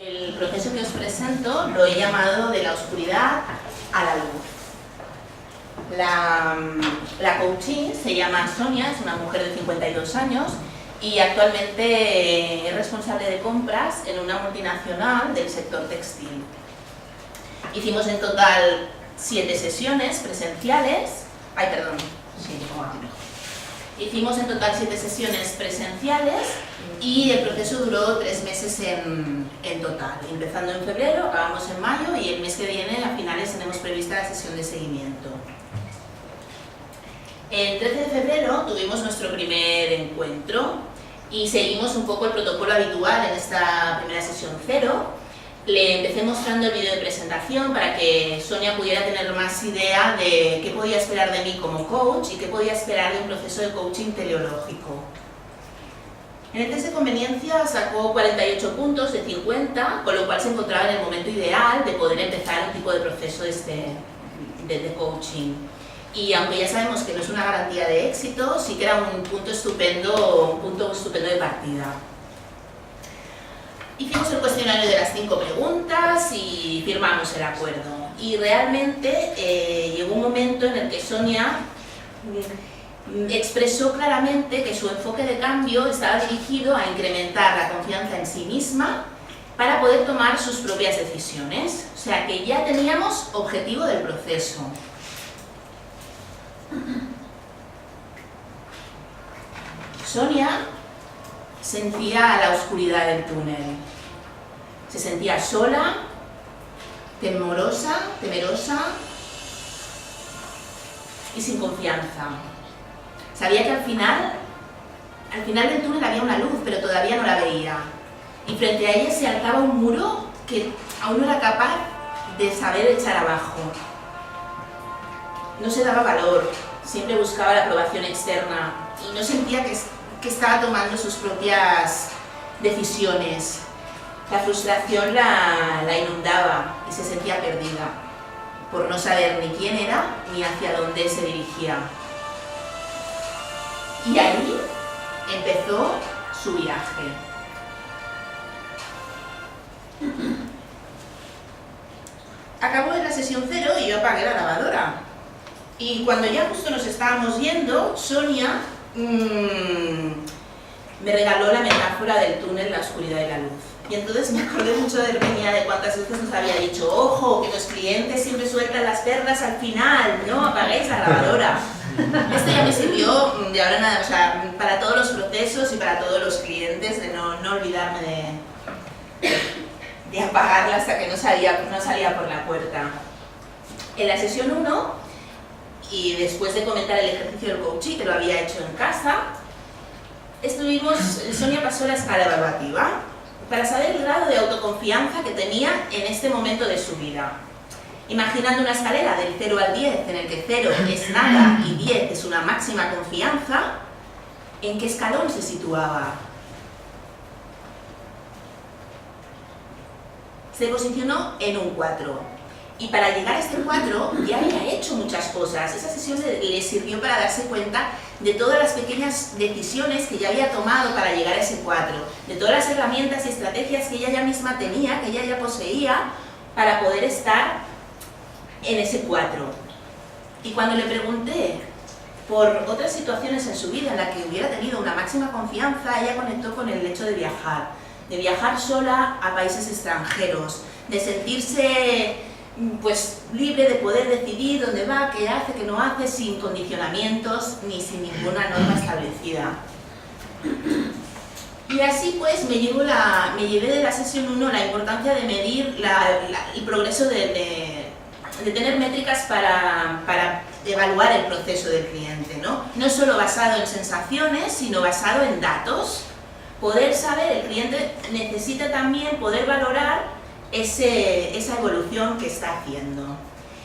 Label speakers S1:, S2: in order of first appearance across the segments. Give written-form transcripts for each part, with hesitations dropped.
S1: El proceso que os presento lo he llamado de la oscuridad a la luz. La coaching se llama Sonia, es una mujer de 52 años y actualmente es responsable de compras en una multinacional del sector textil. Hicimos en total 7 sesiones presenciales. Hicimos en total 7 sesiones presenciales y el proceso duró 3 meses en total. Empezando en febrero, acabamos en mayo y el mes que viene, a finales, tenemos prevista la sesión de seguimiento. El 13 de febrero tuvimos nuestro primer encuentro y seguimos un poco el protocolo habitual en esta primera sesión 0. Le empecé mostrando el vídeo de presentación para que Sonia pudiera tener más idea de qué podía esperar de mí como coach y qué podía esperar de un proceso de coaching teleológico. En el test de conveniencia sacó 48 puntos de 50, con lo cual se encontraba en el momento ideal de poder empezar un tipo de proceso de coaching. Y aunque ya sabemos que no es una garantía de éxito, sí que era un punto estupendo de partida. Hicimos el cuestionario de las 5 preguntas y firmamos el acuerdo. Y realmente llegó un momento en el que Sonia expresó claramente que su enfoque de cambio estaba dirigido a incrementar la confianza en sí misma para poder tomar sus propias decisiones. O sea que ya teníamos objetivo del proceso. Sonia sentía la oscuridad del túnel. Se sentía sola, temerosa y sin confianza. Sabía que al final del túnel había una luz, pero todavía no la veía. Y frente a ella se alzaba un muro que aún no era capaz de saber echar abajo. No se daba valor, siempre buscaba la aprobación externa y no sentía que estaba tomando sus propias decisiones. La frustración la inundaba y se sentía perdida, por no saber ni quién era ni hacia dónde se dirigía. Y ahí empezó su viaje. Acabó en la sesión 0 y yo apagué la lavadora. Y cuando ya justo nos estábamos yendo, Sonia me regaló la metáfora del túnel, la oscuridad y la luz. Y entonces me acordé mucho de Herminia, de cuántas veces nos había dicho: ojo, que los clientes siempre sueltan las perlas al final, no apaguéis la lavadora. Esto ya me sirvió de ahora nada, o sea, para todos los procesos y para todos los clientes, de no olvidarme de apagarla hasta que no salía por la puerta. En la sesión 1, y después de comentar el ejercicio del coaching, que lo había hecho en casa, Sonia pasó la escala evaluativa para saber el grado de autoconfianza que tenía en este momento de su vida. Imaginando una escalera del 0 al 10, en el que 0 es nada y 10 es una máxima confianza, ¿en qué escalón se situaba? Se posicionó en un 4. Y para llegar a este 4 ya había hecho muchas cosas. Esa sesión le sirvió para darse cuenta de todas las pequeñas decisiones que ya había tomado para llegar a ese 4, de todas las herramientas y estrategias que ella ya misma tenía, que ella ya poseía, para poder estar en ese 4. Y cuando le pregunté por otras situaciones en su vida en las que hubiera tenido una máxima confianza, ella conectó con el hecho de viajar sola a países extranjeros, de sentirse pues libre de poder decidir dónde va, qué hace, qué no hace, sin condicionamientos ni sin ninguna norma establecida. Y así pues me llevé de la sesión 1 la importancia de medir el progreso de tener métricas para evaluar el proceso del cliente, no solo basado en sensaciones, sino basado en datos. Poder saber, el cliente necesita también poder valorar esa evolución que está haciendo.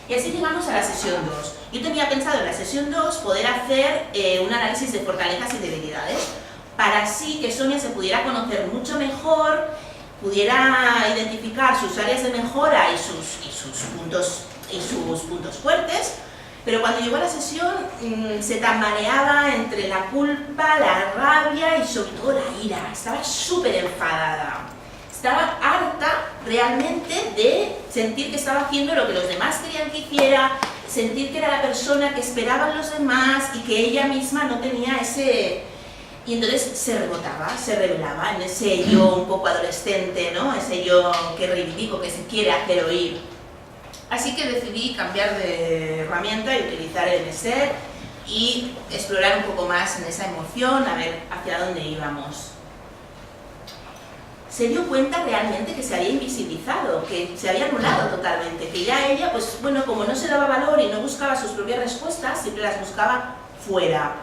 S1: Y así llegamos a la sesión 2. Yo tenía pensado en la sesión 2 poder hacer un análisis de fortalezas y debilidades, para así que Sonia se pudiera conocer mucho mejor, pudiera identificar sus áreas de mejora y sus puntos fuertes. Pero cuando llegó a la sesión se tambaleaba entre la culpa, la rabia y sobre todo la ira. Estaba súper enfadada. Estaba harta realmente de sentir que estaba haciendo lo que los demás querían que hiciera, sentir que era la persona que esperaban los demás y que ella misma no tenía ese... Y entonces se rebotaba, se revelaba en ese yo un poco adolescente, ¿no? Ese yo que reivindico, que se quiere hacer oír. Así que decidí cambiar de herramienta y utilizar el NSER y explorar un poco más en esa emoción, a ver hacia dónde íbamos. Se dio cuenta realmente que se había invisibilizado, que se había anulado totalmente, que ya ella, pues bueno, como no se daba valor y no buscaba sus propias respuestas, siempre las buscaba fuera.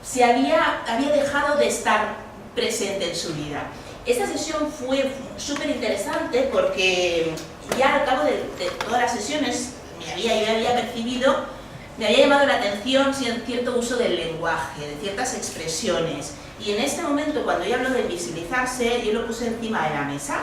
S1: Se había dejado de estar presente en su vida. Esta sesión fue súper interesante porque ya al cabo de todas las sesiones yo había percibido, me había llamado la atención cierto uso del lenguaje, de ciertas expresiones. Y en este momento, cuando ella habló de invisibilizarse, yo lo puse encima de la mesa.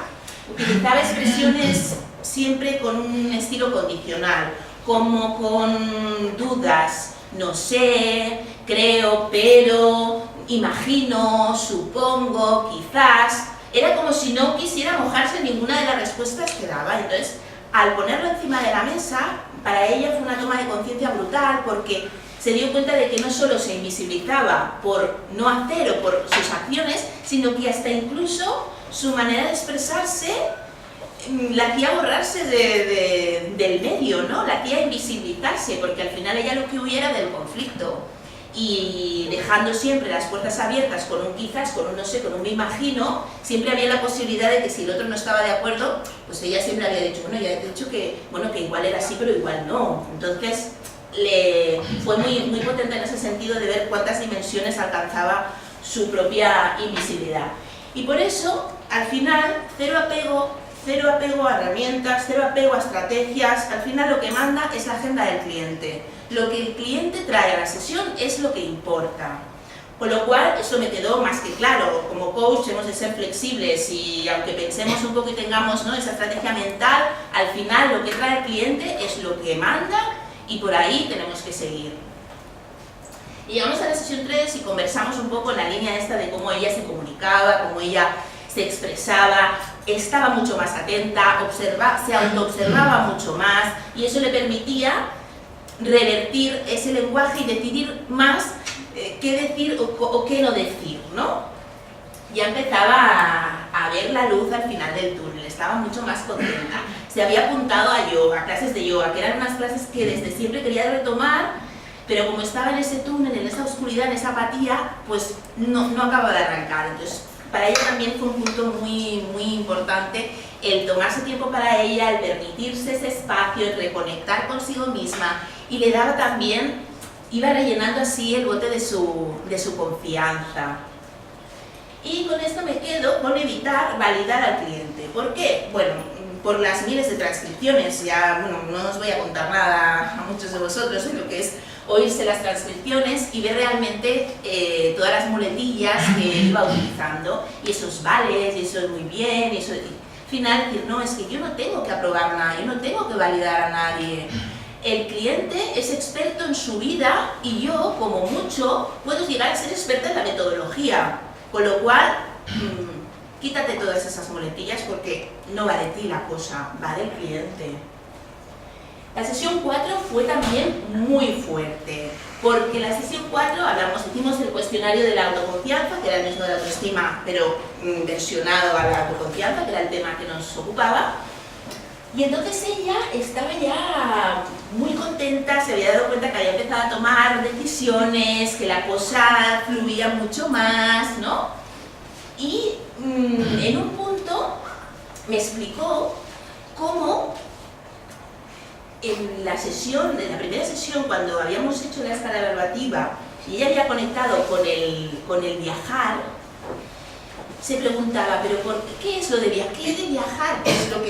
S1: Utilizaba expresiones siempre con un estilo condicional, como con dudas, no sé, creo, pero, imagino, supongo, quizás. Era como si no quisiera mojarse en ninguna de las respuestas que daba. Entonces, al ponerlo encima de la mesa, para ella fue una toma de conciencia brutal porque se dio cuenta de que no solo se invisibilizaba por no hacer o por sus acciones, sino que hasta incluso su manera de expresarse la hacía borrarse del medio, ¿no? La hacía invisibilizarse, porque al final ella lo que huía era del conflicto. Y dejando siempre las puertas abiertas con un quizás, con un no sé, con un me imagino, siempre había la posibilidad de que si el otro no estaba de acuerdo, pues ella siempre había dicho, bueno, ya he dicho que, bueno, que igual era así, pero igual no. Entonces, fue muy potente en ese sentido de ver cuántas dimensiones alcanzaba su propia invisibilidad. Y por eso, al final, cero apego a herramientas, cero apego a estrategias. Al final lo que manda es la agenda del cliente. Lo que el cliente trae a la sesión es lo que importa. Con lo cual, eso me quedó más que claro. Como coach hemos de ser flexibles y aunque pensemos un poco y tengamos, ¿no?, esa estrategia mental, al final lo que trae el cliente es lo que manda y por ahí tenemos que seguir. Y llegamos a la sesión 3 y conversamos un poco en la línea esta de cómo ella se comunicaba, cómo ella se expresaba, estaba mucho más atenta, se autoobservaba mucho más y eso le permitía revertir ese lenguaje y decidir más qué decir o qué no decir, ¿no? Ya empezaba a ver la luz al final del túnel, estaba mucho más contenta. Se había apuntado a yoga, a clases de yoga, que eran unas clases que desde siempre quería retomar, pero como estaba en ese túnel, en esa oscuridad, en esa apatía, pues no acababa de arrancar. Entonces, para ella también fue un punto muy importante el tomarse tiempo para ella, el permitirse ese espacio, el reconectar consigo misma, y le daba también, iba rellenando así el bote de su confianza. Y con esto me quedo con evitar validar al cliente. ¿Por qué? Bueno, por las miles de transcripciones, ya bueno, no os voy a contar nada a muchos de vosotros de lo que es oírse las transcripciones y ver realmente todas las muletillas que iba utilizando, y esos vales, y eso es muy bien, y eso, y al final decir, no, es que yo no tengo que aprobar nada, yo no tengo que validar a nadie. El cliente es experto en su vida y yo, como mucho, puedo llegar a ser experta en la metodología, con lo cual, quítate todas esas muletillas porque no va de ti la cosa, va del cliente. La sesión 4 fue también muy fuerte, porque la sesión 4 hicimos el cuestionario de la autoconfianza, que era el mismo de la autoestima, pero versionado a la autoconfianza, que era el tema que nos ocupaba. Y entonces ella estaba ya muy contenta, se había dado cuenta que había empezado a tomar decisiones, que la cosa fluía mucho más, ¿no? Y en un punto me explicó cómo en la primera sesión, cuando habíamos hecho la escala evaluativa y ella había conectado con el viajar, se preguntaba, pero ¿qué es lo de viajar? ¿Qué es de viajar? ¿Qué es lo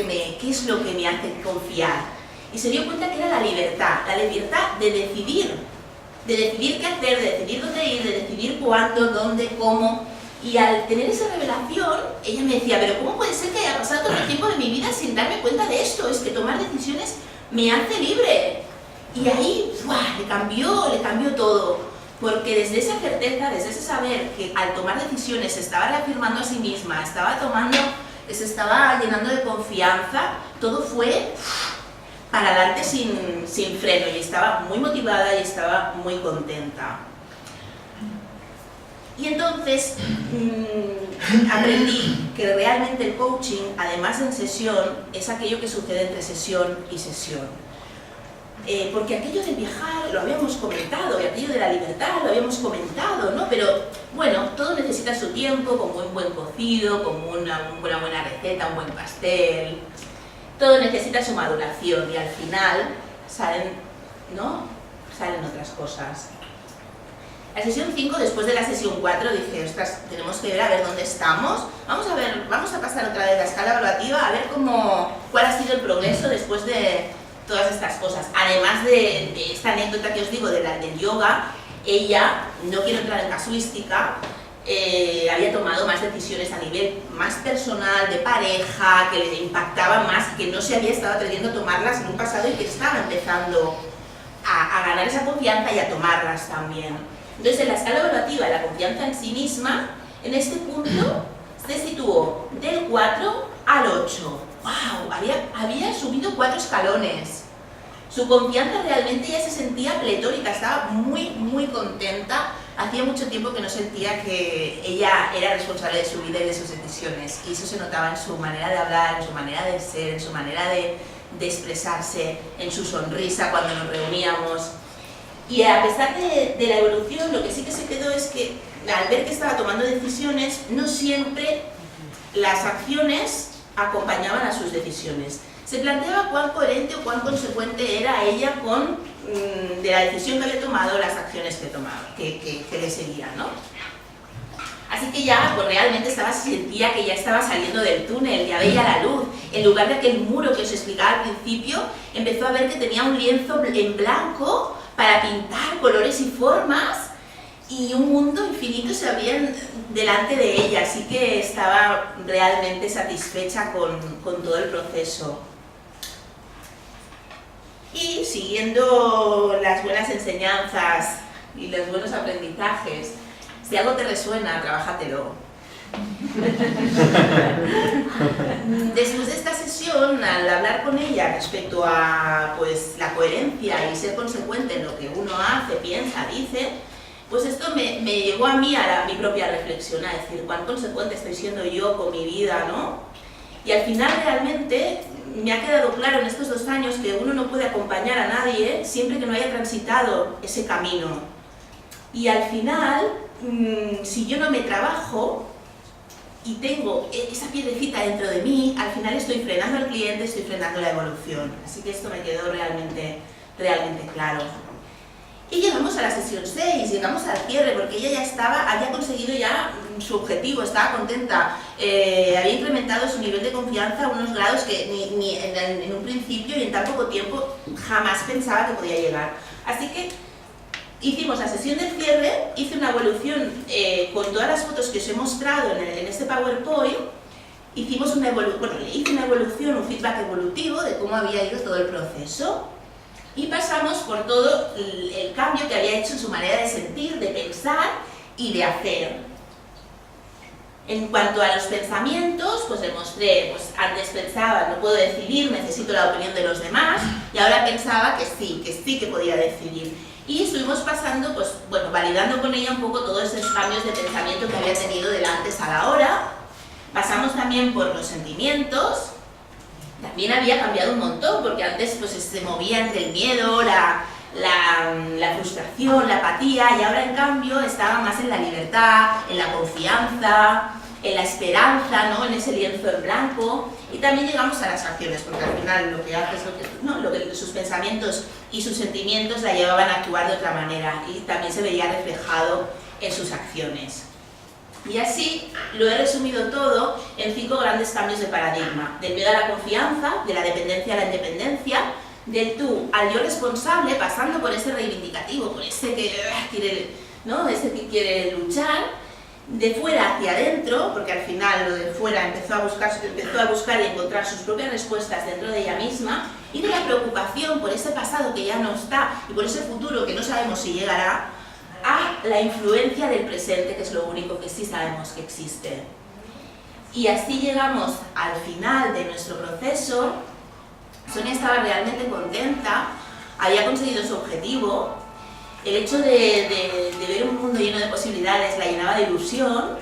S1: que me hace confiar? Y se dio cuenta que era la libertad de decidir qué hacer, de decidir dónde ir, de decidir cuándo, dónde, cómo. Y al tener esa revelación, ella me decía, pero ¿cómo puede ser que haya pasado todo el tiempo de mi vida sin darme cuenta de esto? Es que tomar decisiones me hace libre. Y ahí, ¡buah!, le cambió todo. Porque desde esa certeza, desde ese saber que al tomar decisiones se estaba reafirmando a sí misma, estaba tomando que se estaba llenando de confianza, todo fue para adelante sin freno, y estaba muy motivada y estaba muy contenta. Y entonces aprendí que realmente el coaching, además en sesión, es aquello que sucede entre sesión y sesión. Porque aquello de viajar lo habíamos comentado, y aquello de la libertad lo habíamos comentado, ¿no? Pero bueno, todo necesita su tiempo, como un buen cocido, como una buena receta, un buen pastel. Todo necesita su maduración y al final salen otras cosas. La sesión 5, después de la sesión 4, dije, ostras, tenemos que ver a ver dónde estamos. Vamos a pasar otra vez la escala evaluativa, a ver cuál ha sido el progreso después de todas estas cosas. Además de esta anécdota que os digo del yoga, ella, no quiero entrar en casuística, había tomado más decisiones a nivel más personal, de pareja, que le impactaban más, que no se había estado atreviendo a tomarlas en un pasado y que estaba empezando a ganar esa confianza y a tomarlas también. Entonces, en la escala evaluativa, la confianza en sí misma, en este punto se situó del 4 al 8. ¡Wow! Había subido 4 escalones. Su confianza realmente ya se sentía pletórica, estaba muy, muy contenta. Hacía mucho tiempo que no sentía que ella era responsable de su vida y de sus decisiones. Y eso se notaba en su manera de hablar, en su manera de ser, en su manera de expresarse, en su sonrisa cuando nos reuníamos. Y a pesar de la evolución, lo que sí que se quedó es que al ver que estaba tomando decisiones, no siempre las acciones acompañaban a sus decisiones. Se planteaba cuán coherente o cuán consecuente era ella de la decisión que había tomado, las acciones que tomaba, que le seguían, ¿no? Así que ya pues realmente sentía que ya estaba saliendo del túnel, ya veía la luz. En lugar de aquel muro que os explicaba al principio, empezó a ver que tenía un lienzo en blanco para pintar colores y formas, y un mundo infinito se abría delante de ella, así que estaba realmente satisfecha con todo el proceso. Y siguiendo las buenas enseñanzas y los buenos aprendizajes, si algo te resuena, trabájatelo. Después de esta sesión, al hablar con ella respecto a pues, la coherencia y ser consecuente en lo que uno hace, piensa, dice, pues esto me llevó a mí a mi propia reflexión, a decir cuán consecuente estoy siendo yo con mi vida, ¿no? Y al final realmente me ha quedado claro en estos 2 años que uno no puede acompañar a nadie siempre que no haya transitado ese camino. Y al final, si yo no me trabajo y tengo esa piedrecita dentro de mí, al final estoy frenando al cliente, estoy frenando la evolución. Así que esto me quedó realmente claro. Y llegamos a la sesión 6, llegamos al cierre, porque ella ya había conseguido ya su objetivo, estaba contenta, había incrementado su nivel de confianza a unos grados que ni en un principio y en tan poco tiempo jamás pensaba que podía llegar. Así que hicimos la sesión del cierre, hice una evolución con todas las fotos que os he mostrado en este PowerPoint, le hice una evolución, un feedback evolutivo de cómo había ido todo el proceso. Y pasamos por todo el cambio que había hecho en su manera de sentir, de pensar y de hacer. En cuanto a los pensamientos, pues le mostré, pues antes pensaba, no puedo decidir, necesito la opinión de los demás, y ahora pensaba que sí que podía decidir. Y estuvimos pasando, pues bueno, validando con ella un poco todos esos cambios de pensamiento que había tenido del antes a la hora. Pasamos también por los sentimientos. También había cambiado un montón, porque antes pues, se movía entre el miedo, la frustración, la apatía, y ahora en cambio estaba más en la libertad, en la confianza, en la esperanza, ¿no? En ese lienzo en blanco. Y también llegamos a las acciones, porque al final lo que hace es sus pensamientos y sus sentimientos la llevaban a actuar de otra manera, y también se veía reflejado en sus acciones. Y así lo he resumido todo en 5 grandes cambios de paradigma: del miedo a la confianza, de la dependencia a la independencia, del tú al yo responsable, pasando por ese reivindicativo, por ese que quiere, ¿no? Ese que quiere luchar, de fuera hacia adentro, porque al final lo de fuera empezó a buscar y encontrar sus propias respuestas dentro de ella misma, y de la preocupación por ese pasado que ya no está y por ese futuro que no sabemos si llegará, a la influencia del presente, que es lo único que sí sabemos que existe. Y así llegamos al final de nuestro proceso. Sonia estaba realmente contenta, había conseguido su objetivo. El hecho de ver un mundo lleno de posibilidades la llenaba de ilusión,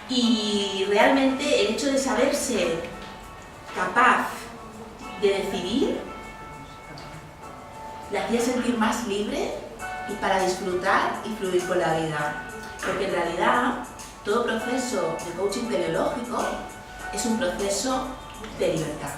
S1: y realmente el hecho de saberse capaz de decidir la hacía sentir más libre y para disfrutar y fluir con la vida. Porque en realidad todo proceso de coaching teleológico es un proceso de libertad.